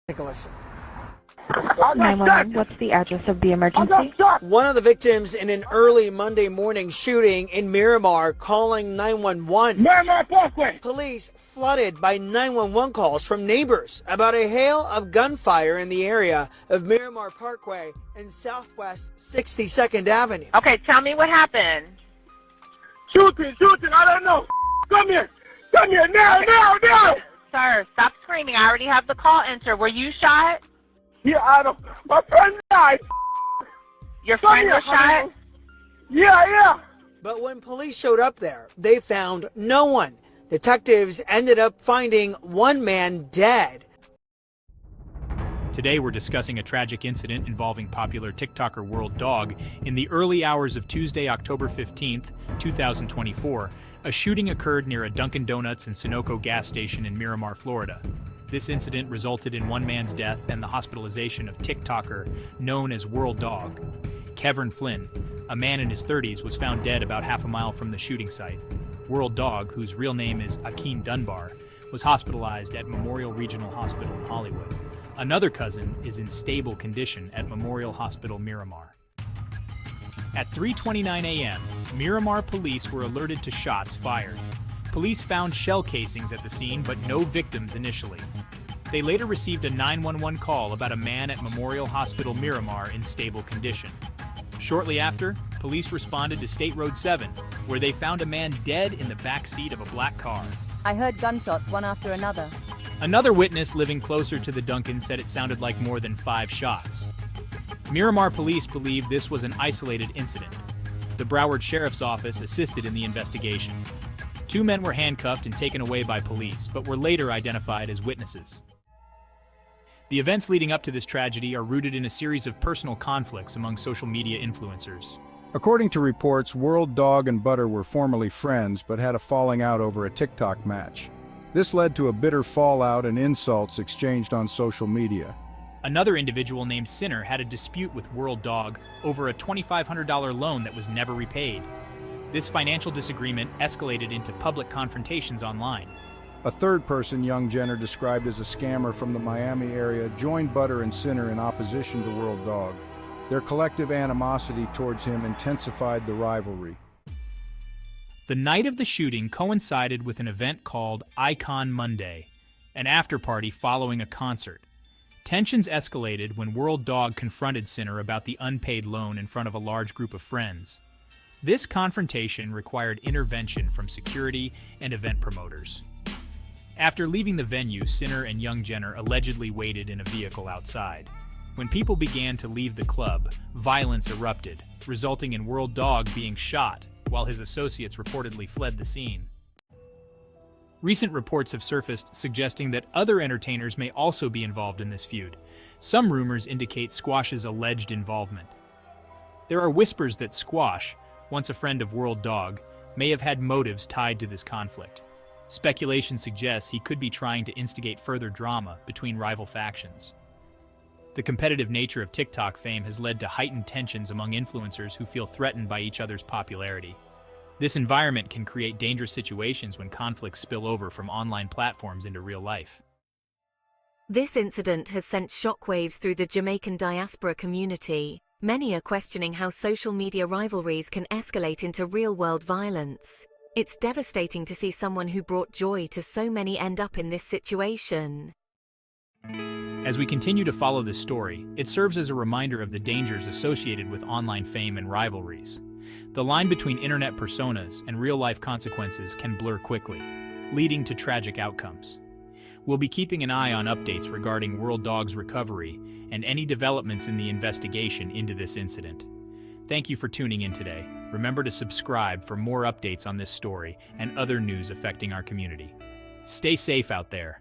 Take a listen. 911, what's the address of the emergency? One of the victims in an early Monday morning shooting in Miramar calling 911. Miramar Parkway. Police flooded by 911 calls from neighbors about a hail of gunfire in the area of Miramar Parkway and Southwest 62nd Avenue. Okay, tell me what happened. Shooting, I don't know. Come here, now. Sir, stop screaming. I already have the call entered. Were you shot? Yeah, my friend died. Your friend was shot? Yeah. But when police showed up there, they found no one. Detectives ended up finding one man dead. Today we're discussing a tragic incident involving popular TikToker World Dawg. In the early hours of Tuesday, October 15th, 2024, a shooting occurred near a Dunkin' Donuts and Sunoco gas station in Miramar, Florida. This incident resulted in one man's death and the hospitalization of TikToker known as World Dawg. Kevin Flynn, a man in his 30s, was found dead about half a mile from the shooting site. World Dawg, whose real name is Akeem Dunbar, was hospitalized at Memorial Regional Hospital in Hollywood. Another cousin is in stable condition at Memorial Hospital Miramar. At 3:29 a.m., Miramar police were alerted to shots fired. Police found shell casings at the scene, but no victims initially. They later received a 911 call about a man at Memorial Hospital Miramar in stable condition. Shortly after, police responded to State Road 7, where they found a man dead in the back seat of a black car. I heard gunshots one after another. Another witness living closer to the Dunkin' said it sounded like more than 5 shots. Miramar police believe this was an isolated incident. The Broward Sheriff's Office assisted in the investigation. 2 men were handcuffed and taken away by police, but were later identified as witnesses. The events leading up to this tragedy are rooted in a series of personal conflicts among social media influencers. According to reports, World Dawg and Butter were formerly friends but had a falling out over a TikTok match. This led to a bitter fallout and insults exchanged on social media. Another individual named Sinner had a dispute with World Dawg over a $2,500 loan that was never repaid. This financial disagreement escalated into public confrontations online. A third person Young Jenner described as a scammer from the Miami area joined Butter and Sinner in opposition to World Dawg. Their collective animosity towards him intensified the rivalry. The night of the shooting coincided with an event called Icon Monday, an after-party following a concert. Tensions escalated when World Dawg confronted Sinner about the unpaid loan in front of a large group of friends. This confrontation required intervention from security and event promoters. After leaving the venue, Sinner and Young Jenner allegedly waited in a vehicle outside. When people began to leave the club, violence erupted, resulting in World Dawg being shot, while his associates reportedly fled the scene. Recent reports have surfaced suggesting that other entertainers may also be involved in this feud. Some rumors indicate Squash's alleged involvement. There are whispers that Squash, once a friend of World Dawg, may have had motives tied to this conflict. Speculation suggests he could be trying to instigate further drama between rival factions. The competitive nature of TikTok fame has led to heightened tensions among influencers who feel threatened by each other's popularity. This environment can create dangerous situations when conflicts spill over from online platforms into real life. This incident has sent shockwaves through the Jamaican diaspora community. Many are questioning how social media rivalries can escalate into real-world violence. It's devastating to see someone who brought joy to so many end up in this situation. As we continue to follow this story, it serves as a reminder of the dangers associated with online fame and rivalries. The line between internet personas and real-life consequences can blur quickly, leading to tragic outcomes. We'll be keeping an eye on updates regarding World Dawg's recovery and any developments in the investigation into this incident. Thank you for tuning in today. Remember to subscribe for more updates on this story and other news affecting our community. Stay safe out there.